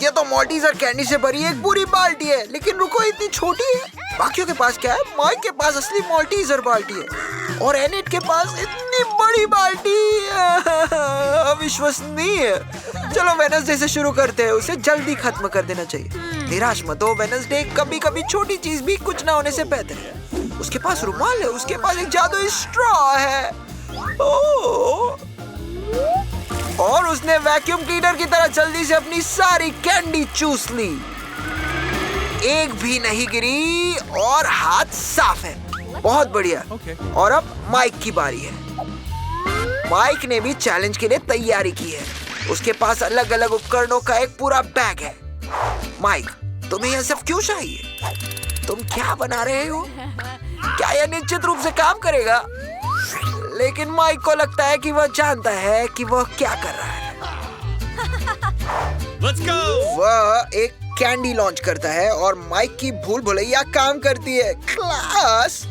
ये तो मॉल्टीजर कैंडी से भरी एक पूरी बाल्टी है, लेकिन रुको इतनी छोटी है। बाकियों के पास क्या है? माइक के पास असली मॉल्टीजर बाल्टी है और एनिट के पास इतनी बड़ी बाल्टी। अविश्वसनीय। चलो वेडनेसडे से शुरू करते हैं, उसे जल्दी खत्म कर देना चाहिए। निराश मत हो वेडनेसडे, कभी कभी छोटी चीज भी कुछ ना होने से बेहतर है। उसके पास रुमाल है, उसके पास एक जादुई स्ट्रॉ है। ओह, और उसने वैक्यूम क्लीनर की तरह जल्दी से अपनी सारी कैंडी चूस ली। एक भी नहीं गिरी और हाथ साफ है। बहुत बढ़िया। और अब माइक की बारी है। माइक ने भी चैलेंज के लिए तैयारी की है। उसके पास अलग अलग उपकरणों का एक पूरा बैग है। माइक, तुम्हें यह सब क्यों चाहिए? तुम क्या बना रहे हो? क्या यह निश्चित रूप से काम करेगा? लेकिन माइक को लगता है कि वह जानता है कि वह क्या कर रहा है। Let's go! वह एक कैंडी लॉन्च करता है और माइक की भूल भुलैया काम करती है। क्लास,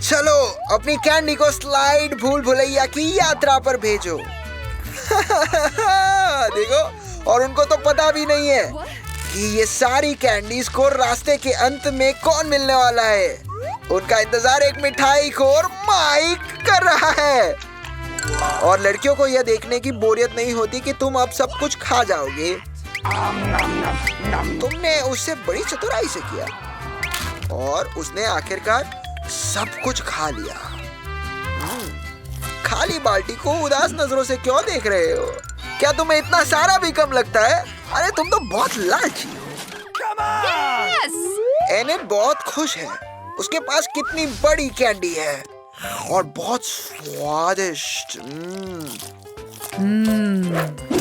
चलो अपनी कैंडी को स्लाइड भूल भुलैया की यात्रा पर भेजो। देखो, और उनको तो पता भी नहीं है कि ये सारी कैंडीज को रास्ते के अंत में कौन मिलने वाला है। उनका इंतजार एक मिठाई खोर माइक कर रहा है। और लड़कियों को यह देखने की बोरियत नहीं होती कि तुम अब सब कुछ खा जाओगे। तुमने उससे बड़ी चतुराई से किया और उसने आखिरकार सब कुछ खा लिया। खाली बाल्टी को उदास नजरों से क्यों देख रहे हो? क्या तुम्हें इतना सारा भी कम लगता है? अरे तुम तो बहुत लालची हो। एनिट बहुत खुश है। उसके पास कितनी बड़ी कैंडी है और बहुत स्वादिष्ट।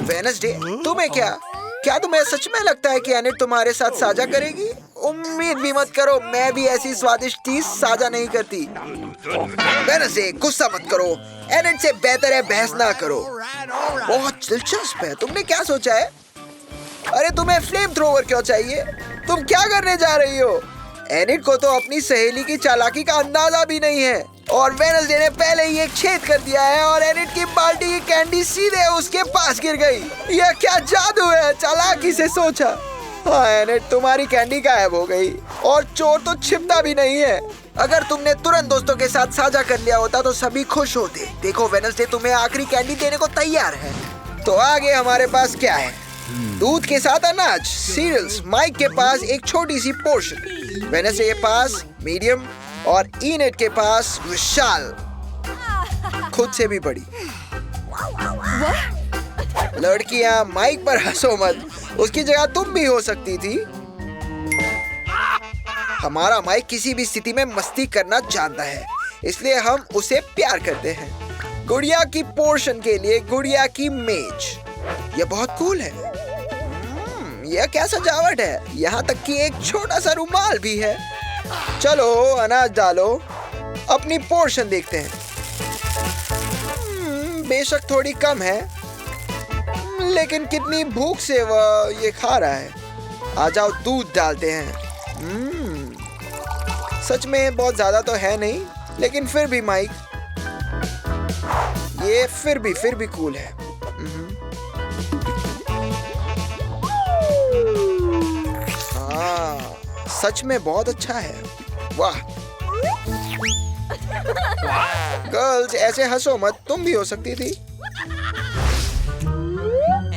वेडनेसडे, तुम्हें क्या तुम्हें सच में लगता है कि एनिट तुम्हारे साथ साझा करेगी? उम्मीद भी मत करो, मैं भी ऐसी स्वादिष्ट चीज साझा नहीं करती। वेडनेसडे, गुस्सा मत करो। एनिट से बेहतर है बहस ना करो। बहुत दिलचस्प है। तुमने क्या सोचा है? अरे तुम्हें फ्लेम थ्रोवर क्यों चाहिए? तुम क्या करने जा रही हो? एनिट को तो अपनी सहेली की चालाकी का अंदाजा भी नहीं है और वेडनेसडे ने पहले ही एक छेद कर दिया है और एनिट की बाल्टी की कैंडी सीधे उसके पास गिर गई। यह क्या जादू है? चालाकी से सोचा। हाँ एनिट, तुम्हारी कैंडी गायब हो गई और चोर तो छिपता भी नहीं है। अगर तुमने तुरंत दोस्तों के साथ साझा कर लिया होता तो सभी खुश होते। देखो वेडनेसडे तुम्हें आखिरी कैंडी देने को तैयार है। तो आगे हमारे पास क्या है? दूध के साथ अनाज, सीरियल्स। माइक के पास एक छोटी सी पोर्शन, वेडनेसडे के पास मीडियम और एनिट के पास विशाल, खुद से भी बड़ी। लड़कियां, माइक पर हंसो मत। उसकी जगह तुम भी हो सकती थी। हमारा माइक किसी भी स्थिति में मस्ती करना जानता है, इसलिए हम उसे प्यार करते हैं। गुड़िया की पोर्शन के लिए गुड़िया की मेज। यह बहुत कूल है। यह क्या सजावट है? यहाँ तक कि एक छोटा सा रुमाल भी है। चलो अनाज डालो, अपनी पोर्शन देखते हैं। बेशक थोड़ी कम है, लेकिन कितनी भूख से वह ये खा रहा है। आ जाओ दूध डालते हैं। सच में बहुत ज्यादा तो है नहीं, लेकिन फिर भी माइक, ये फिर भी कूल है। हाँ, सच में बहुत अच्छा है। वाह गर्ल्स, ऐसे हंसो मत, तुम भी हो सकती थी।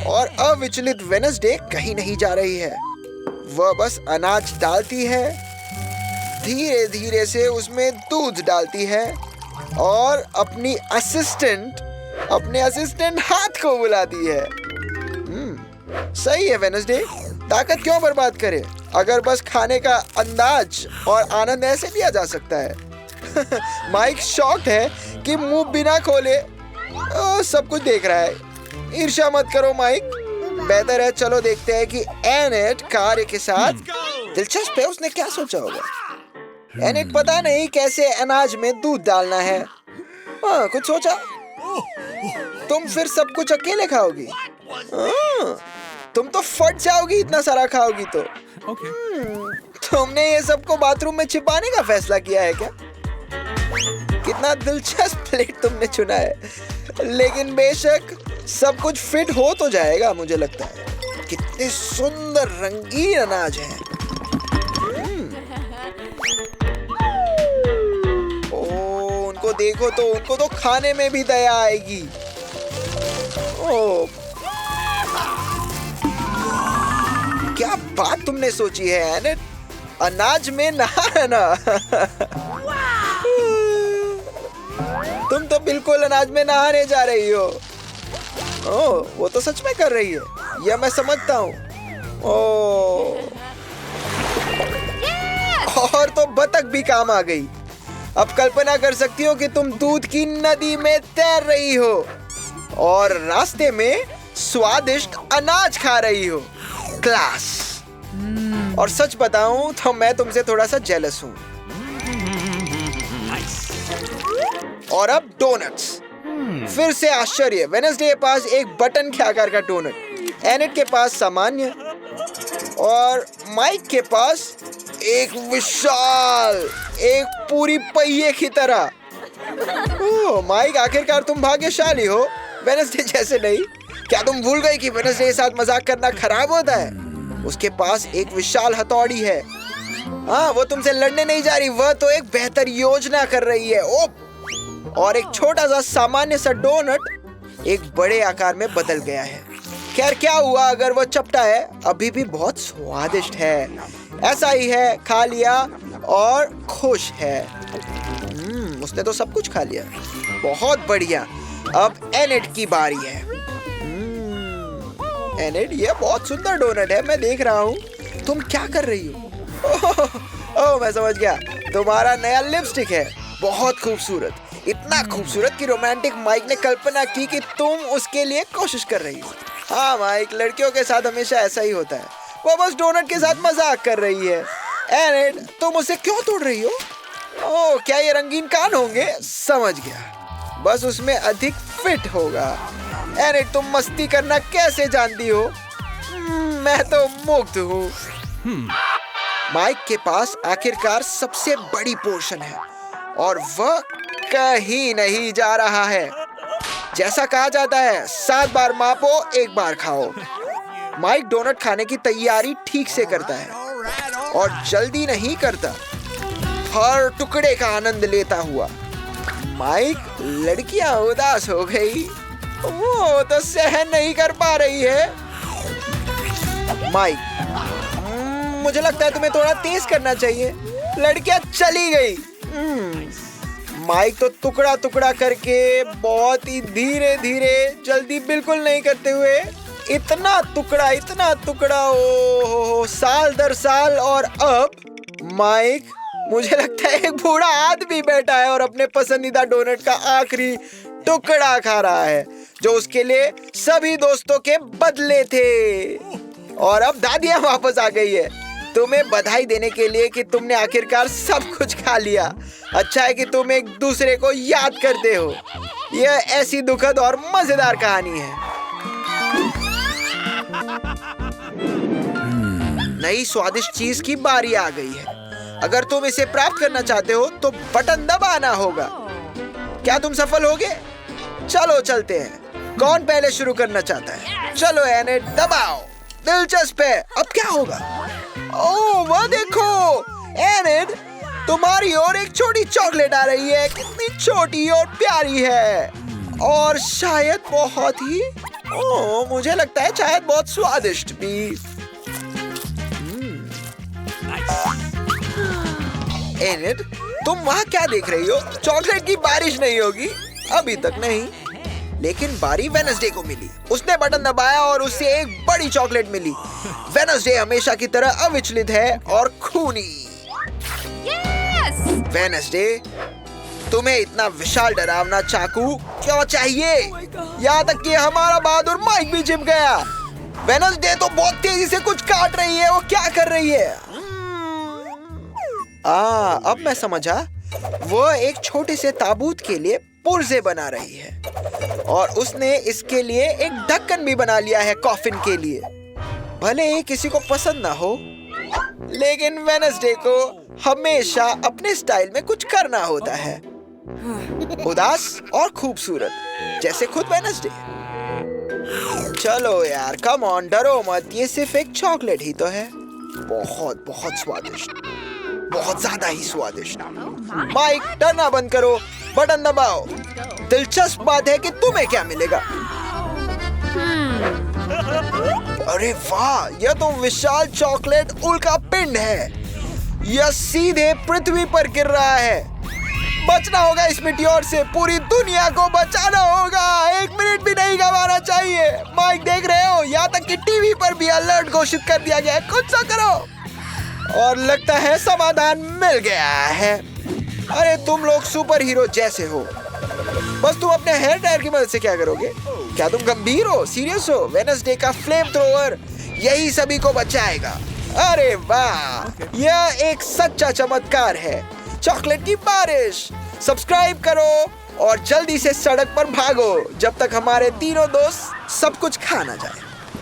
और अविचलित वेडनेसडे कहीं नहीं जा रही है। वह बस अनाज डालती है, धीरे धीरे से उसमें दूध डालती है और अपने असिस्टेंट हाथ को बुलाती है। सही है वेडनेसडे, ताकत क्यों बर्बाद करे? अगर बस खाने का अंदाज और आनंद ऐसे लिया जा सकता है। माइक शॉक्ड है कि मुंह बिना खोले सब कुछ देख रहा है। ईर्ष्या मत करो माइक, बेहतर है चलो देखते हैं कि एनिट कार्य के साथ दिलचस्प है। उसने क्या सोचा होगा? एनिट पता नहीं कैसे अनाज में दूध डालना है। कुछ सोचा? तुम फिर सब कुछ अकेले खाओगी? तुम तो फट जाओगी इतना सारा खाओगी तो। तुमने ये सबको बाथरूम में छिपाने का फैसला किया है क्या? कितना दिलचस्प प्लेट तुमने चुना है। लेकिन बेशक सब कुछ फिट हो तो जाएगा, मुझे लगता है। कितने सुंदर रंगीन अनाज हैं। ओ, उनको देखो तो उनको तो खाने में भी दया आएगी। ओ, क्या बात तुमने सोची है एनेट, अनाज में नहाना। तुम तो बिल्कुल अनाज में नहाने जा रही हो। ओह, वो तो सच में कर रही है, यह मैं समझता हूँ। ओह, और तो बतख भी काम आ गई। अब कल्पना कर सकती हो कि तुम दूध की नदी में तैर रही हो और रास्ते में स्वादिष्ट अनाज खा रही हो। क्लास। और सच बताऊं तो मैं तुमसे थोड़ा सा जेलस हूं। और अब डोनट्स। फिर से आश्चर्य, वेडनेसडे के पास एक बटन के आकार का डोनट, एनेट के पास सामान्य और माइक के पास एक विशाल, एक पूरी पहिए की तरह। ओह माइक, आखिरकार तुम भाग्यशाली हो, वेडनेसडे जैसे नहीं। क्या तुम भूल गई कि वेडनेसडे के साथ मजाक करना खराब होता है? उसके पास एक विशाल हथौड़ी है। हाँ, वो तुमसे लड़ने नहीं जा रही, वह तो एक बेहतर योजना कर रही है। ओह, और एक छोटा सा सामान्य सा डोनट एक बड़े आकार में बदल गया है। खैर, क्या हुआ अगर वो चपटा है, अभी भी बहुत स्वादिष्ट है। ऐसा ही है, खा लिया और खुश है। उसने तो सब कुछ खा लिया। बहुत बढ़िया। अब एनेट की बारी है। एनेट, ये बहुत सुंदर डोनट है, मैं देख रहा हूँ। तुम क्या कर रही हो? ओह, मैं समझ गया, तुम्हारा नया लिपस्टिक है। बहुत खूबसूरत, इतना खूबसूरत कि रोमांटिक माइक ने कल्पना की कि तुम उसके लिए कोशिश कर रही हो। हाँ माइक, लड़कियों के साथ हमेशा ऐसा ही होता है, वो बस डोनट के साथ मजाक कर रही है। एनेट, तुम उसे क्यों तोड़ रही हो? ओह, क्या ये रंगीन कान होंगे? समझ गया, बस उसमें अधिक फिट होगा। एनेट, तुम मस्ती करना कैसे जानती हो? मैं तो मुक्त हूँ। माइक के पास आखिरकार सबसे बड़ी पोर्शन है और वह कहीं नहीं जा रहा है। जैसा कहा जाता है, 7 बार मापो, 1 बार खाओ। माइक डोनट खाने की तैयारी ठीक से करता है और जल्दी नहीं करता, हर टुकड़े का आनंद लेता हुआ। माइक, लड़कियां उदास हो गई, वो तो सहन नहीं कर पा रही है। माइक, मुझे लगता है तुम्हें थोड़ा तेज करना चाहिए। लड़कियां चली गई। माइक तो टुकड़ा टुकड़ा करके बहुत ही धीरे धीरे, जल्दी बिल्कुल नहीं करते हुए, इतना टुकड़ा, ओ साल दर साल। और अब माइक, मुझे लगता है एक बूढ़ा आदमी बैठा है और अपने पसंदीदा डोनट का आखिरी टुकड़ा खा रहा है, जो उसके लिए सभी दोस्तों के बदले थे। और अब दादियाँ वापस आ गई है तुम्हें बधाई देने के लिए कि तुमने आखिरकार सब कुछ खा लिया। अच्छा है कि तुम एक दूसरे को याद करते हो। यह ऐसी दुखद और मजेदार कहानी है। नई स्वादिष्ट चीज की बारी आ गई है। अगर तुम इसे प्राप्त करना चाहते हो तो बटन दबाना होगा। क्या तुम सफल होगे? चलो चलते हैं। कौन पहले शुरू करना चाहता है? चलो एनेट, दबाओ। दिलचस्प है, अब क्या होगा? ओह, वह देखो एनेट, तुम्हारी ओर एक छोटी चॉकलेट आ रही है। कितनी छोटी और प्यारी है, और शायद बहुत ही, ओह, मुझे लगता है शायद बहुत स्वादिष्ट भी। एनेट, तुम वहाँ क्या देख रही हो? चॉकलेट की बारिश नहीं होगी? अभी तक नहीं, लेकिन बारी वेडनेसडे को मिली। उसने बटन दबाया और उसे एक बड़ी चॉकलेट मिली। वेडनेसडे हमेशा की तरह अविचलित है और खूनी। वेडनेसडे, तुम्हें इतना विशाल डरावना चाकू क्यों चाहिए? यहाँ तक कि हमारा बहादुर माइक भी चिप गया। वेडनेसडे तो बहुत तेजी से कुछ काट रही है। वो क्या कर रही है? अब मैं समझा। वो एक छोटे से ताबूत के लिए पुर्जे बना रही है और उसने इसके लिए एक ढक्कन भी बना लिया है कॉफिन के लिए। भले ही किसी को पसंद ना हो, लेकिन वेडनेसडे को हमेशा अपने स्टाइल में कुछ करना होता है, उदास और खूबसूरत, जैसे खुद वेडनेसडे। चलो यार, कम ऑन, डरो मत, ये सिर्फ एक चॉकलेट ही तो है। बहुत बहुत स्वादिष्ट, बहुत ज्यादा ही स्वादिष्ट। माइक, डरना बंद करो, बटन दबाओ। दिलचस्प बात है कि तुम्हें क्या मिलेगा। अरे वाह, यह तो विशाल चॉकलेट उल्का पिंड है। यह सीधे पृथ्वी पर गिर रहा है। बचना होगा इस मिटियोर से, पूरी दुनिया को बचाना होगा। 1 मिनट भी नहीं गंवाना चाहिए। माइक, देख रहे हो, यहाँ तक कि टीवी पर भी अलर्ट घोषित कर दिया गया है। कुछ तो करो। और लगता है समाधान मिल गया है। अरे तुम लोग सुपर हीरो जैसे हो। बस तुम अपने हेयर ड्रायर की मदद से क्या करोगे? क्या तुम गंभीर हो, सीरियस हो? वेडनेसडे का फ्लेम थ्रोवर यही सभी को बचाएगा। अरे वाह, यह एक सच्चा चमत्कार है। चॉकलेट की बारिश। सब्सक्राइब करो और जल्दी से सड़क पर भागो जब तक हमारे तीनों दोस्त सब कुछ खा ना जाए।